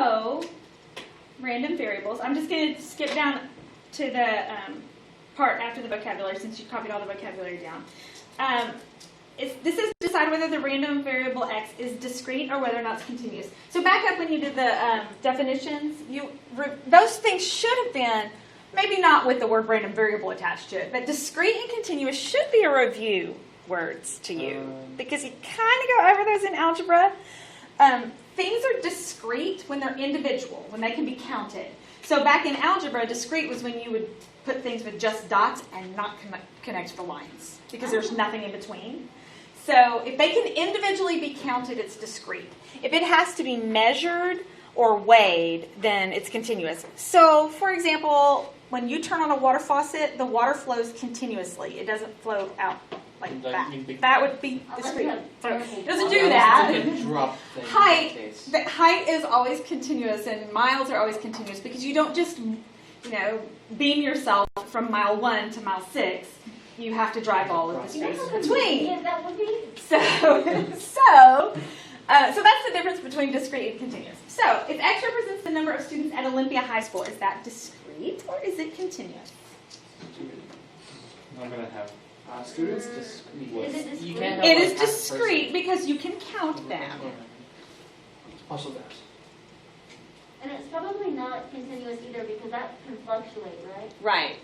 So, random variables. I'm just going to skip down to the part after the vocabulary since you copied all the vocabulary down. This is decide whether the random variable x is discrete or whether or not it's continuous. So back up when you did the definitions, those things should have been, maybe not with the word random variable attached to it, but discrete and continuous should be a review words to you because you kind of go over those in algebra. Things are discrete when they're individual, when they can be counted. So back in algebra, discrete was when you would put things with just dots and not connect the lines because there's nothing in between. So if they can individually be counted, it's discrete. If it has to be measured or weighed, then it's continuous. So, for example, when you turn on a water faucet, the water flows continuously. It doesn't flow out like that. That would be discrete. So it doesn't do that. Height is always continuous, and miles are always continuous because you don't just, beam yourself from mile 1 to mile 6. You have to drive all of the space between. Yeah, that would be. So that's the difference between discrete and continuous. So if X represents the number of students at Olympia High School, is that discrete or is it continuous? I'm going to have students discrete. Is it discrete? It is discrete because you can count them. Also that. And it's probably not continuous either because that can fluctuate, right? Right.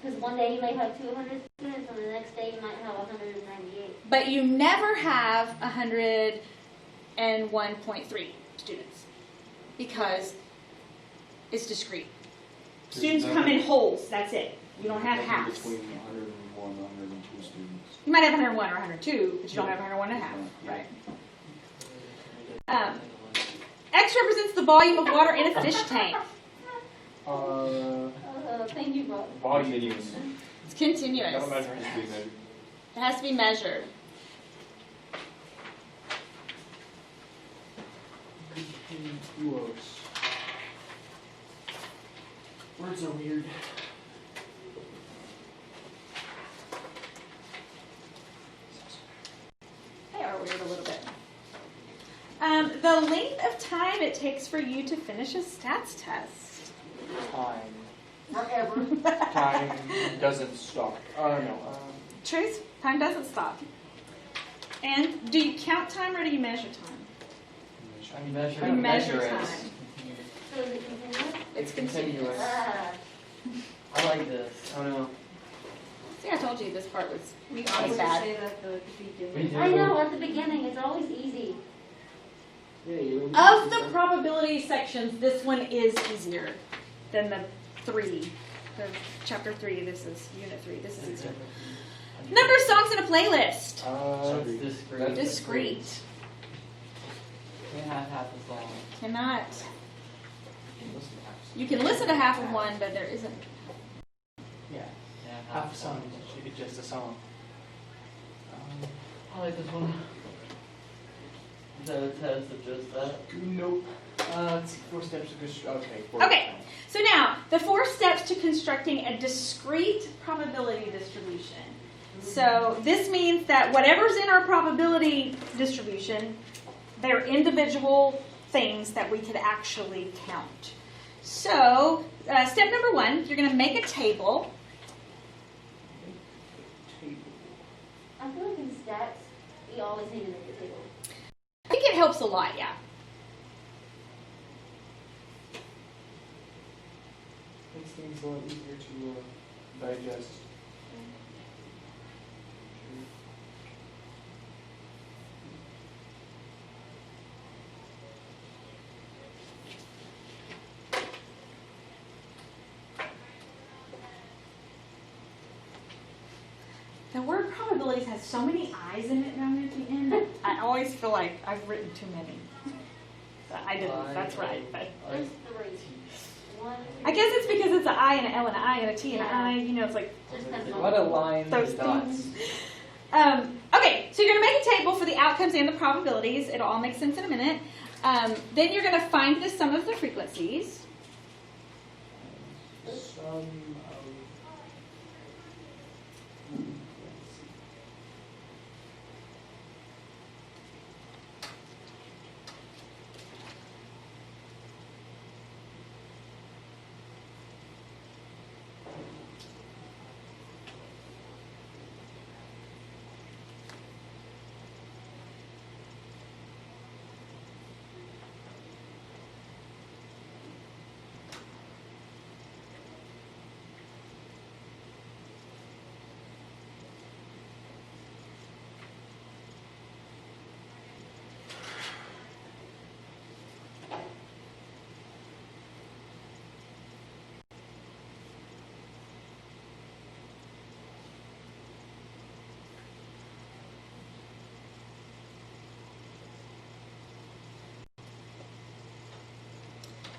Because one day you may have 200 students and the next day you might have 198. But you never have 101.3 students because it's discrete. Students come in wholes, that's it. You don't have halves. Between 101 and 102 students. You might have 101 or 102, but you don't have 101 and a half, right? X represents the volume of water in a fish tank. Thank you, Bob. Continuous. It's continuous. Gotta measure has to be measured. It has to be measured. Continuous. Words are weird. They are weird a little bit. The length of time it takes for you to finish a stats test. Time. Forever. Time doesn't stop. No. Truth, time doesn't stop. And do you count time or do you measure time? I measure. You measure it. time. So is it continuous? It's continuous. I like this. Oh no. See, I told you this part was I always would bad. say that the beginning. We do. I know, at the beginning, it's always easy. Of the probability sections, this one is easier than the 3. The chapter 3, this is unit 3. This is easier. Number of songs in a playlist. It's discrete. Discrete. Can't have half as long. Cannot. You can listen to half of one, but there isn't. Yeah. Half a song is just a song. I like this one. Is that a test of just that? Nope. Let's see, 4 steps to construct. Okay. Okay, so now, the 4 steps to constructing a discrete probability distribution. So this means that whatever's in our probability distribution, they're individual things that we could actually count. So, step number 1, you're going to make a table. I feel like in stats, you always need to make a table. I think it helps a lot, yeah. Makes things a lot easier to digest. The word probabilities has so many I's in it down at the end. I always feel like I've written too many. But I didn't, that's right. But There's 3. 1, I guess it's because it's an I and an L and an I and a T and an I, it's like just depends on What a line those of dots. things. Okay, so you're going to make a table for the outcomes and the probabilities. It'll all make sense in a minute. Then you're going to find the sum of the frequencies. Sum of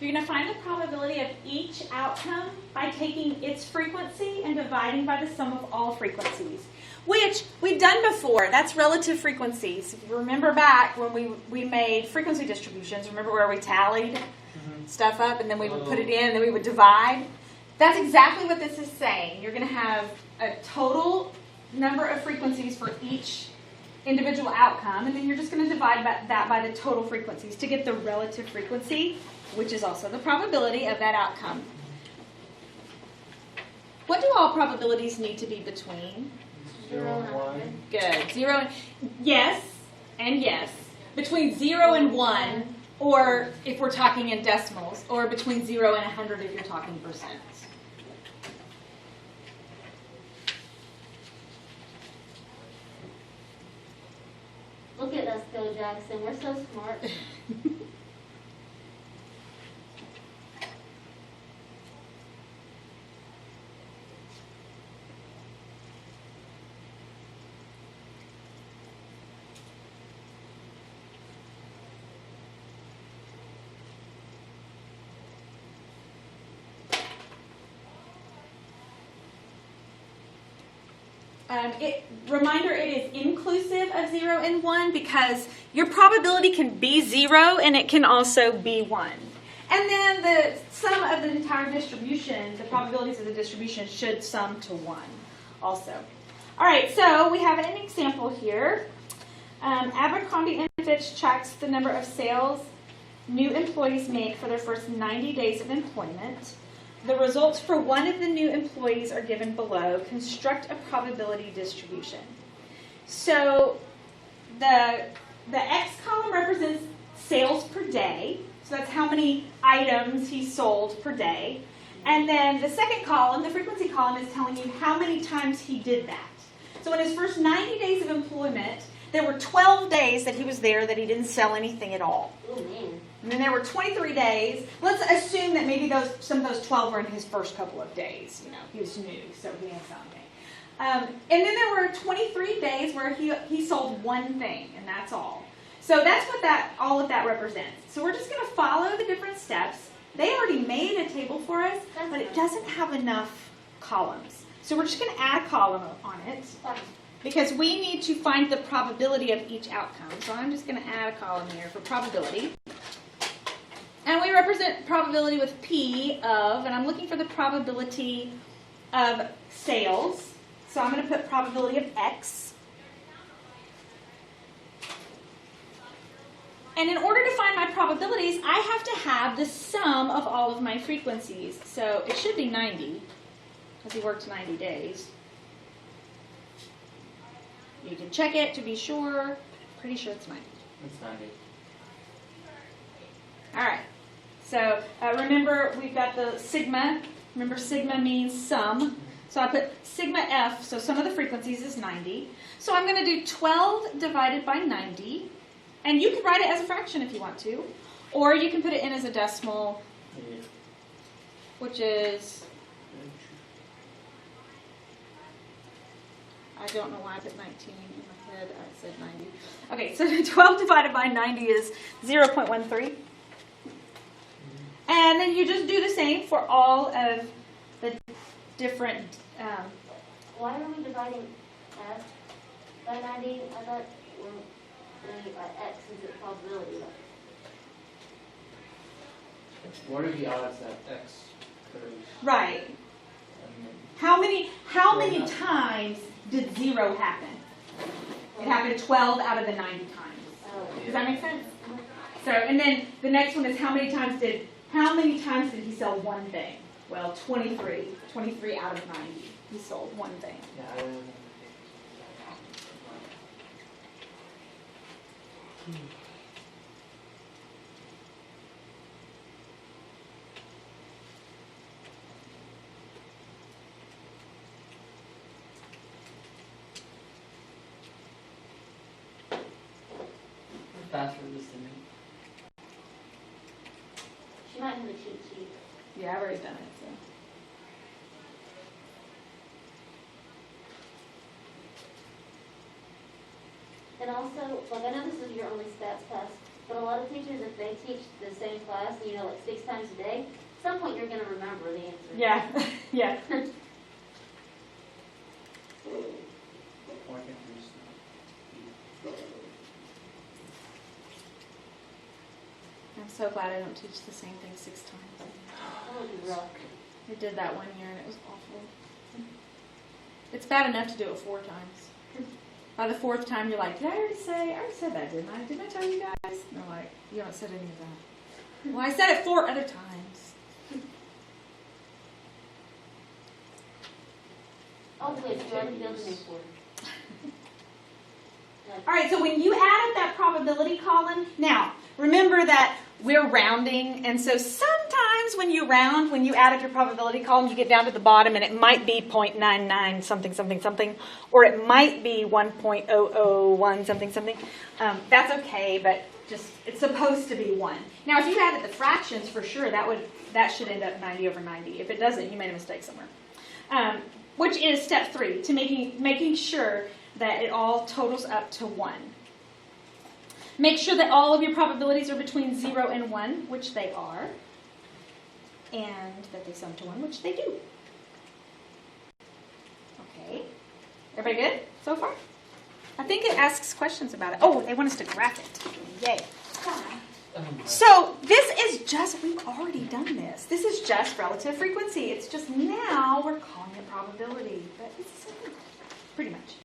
You're going to find the probability of each outcome by taking its frequency and dividing by the sum of all frequencies, which we've done before. That's relative frequencies. If you remember back when we made frequency distributions, remember where we tallied stuff up and then we would put it in and then we would divide? That's exactly what this is saying. You're going to have a total number of frequencies for each individual outcome, and then you're just going to divide that by the total frequencies to get the relative frequency, which is also the probability of that outcome. What do all probabilities need to be between? 0 and 100. Good. 0 and yes, and yes. Between 0 and 1, or if we're talking in decimals, or between 0 and 100 if you're talking percents. Look at us go, Jackson. We're so smart. Reminder, it is inclusive of 0 and 1 because your probability can be 0 and it can also be 1. And then the sum of the entire distribution, the probabilities of the distribution should sum to 1 also. All right, so we have an example here. Abercrombie & Fitch tracks the number of sales new employees make for their first 90 days of employment. The results for one of the new employees are given below. Construct a probability distribution. So the X column represents sales per day. So that's how many items he sold per day. And then the second column, the frequency column, is telling you how many times he did that. So in his first 90 days of employment, there were 12 days that he was there that he didn't sell anything at all. Oh, man. And then there were 23 days. Let's assume that maybe some of those 12 were in his first couple of days. You know, he was new, so he didn't sell anything. And then there were 23 days where he sold one thing, and that's all. So that's what all of that represents. So we're just going to follow the different steps. They already made a table for us, but it doesn't have enough columns. So we're just going to add a column on it because we need to find the probability of each outcome. So I'm just going to add a column here for probability. And we represent probability with P of, and I'm looking for the probability of sales. So I'm going to put probability of X. And in order to find my probabilities, I have to have the sum of all of my frequencies. So it should be 90, because he worked 90 days. You can check it to be sure. Pretty sure it's 90. It's 90. All right. So remember, we've got the sigma. Remember, sigma means sum. So I put sigma f, so sum of the frequencies is 90. So I'm going to do 12 divided by 90. And you can write it as a fraction if you want to. Or you can put it in as a decimal, which is, I don't know why I put 19 in my head. I said 90. Okay, so 12 divided by 90 is 0.13. And then you just do the same for all of the different... Why are we dividing F by 90? I thought X is the probability. What are the odds that X occurs? Right. And then How many times did 0 happen? It happened 12 out of the 90 times. Oh. Does that make sense? So, and then the next one is how many times did he sell one thing? Well, 23. 23 out of 90. He sold one thing. Yeah, I don't know. Faster this than me. She might have a cheat sheet. Yeah, I've already done it. So. And also, like I know this is your only stats test, But a lot of teachers, if they teach the same class, you know, like 6 times a day, at some point you're gonna remember the answer. Yeah, yeah. Why can't we just? I'm so glad I don't teach the same thing 6 times. That would be rough. I did that one year and it was awful. It's bad enough to do it 4 times. By the 4th time, you're like, did I already said that, didn't I? Didn't I tell you guys? And they're like, you haven't said any of that. Well, I said it 4 other times. Oh, good, you already built an report. All right, so when you added that probability column, now, remember that we're rounding, and so sometimes when you round, when you add up your probability column, you get down to the bottom, and it might be 0.99 something, something, something, or it might be 1.001 something, something. That's okay, but just, it's supposed to be 1. Now, if you added the fractions, for sure, that should end up 90 over 90. If it doesn't, you made a mistake somewhere. Which is step 3, to making sure that it all totals up to 1. Make sure that all of your probabilities are between 0 and 1, which they are, and that they sum to 1, which they do. Okay. Everybody good so far? I think it asks questions about it. Oh, they want us to graph it. Yay. So this is just, we've already done this. This is just relative frequency. It's just now we're calling it probability, but it's the same, pretty much.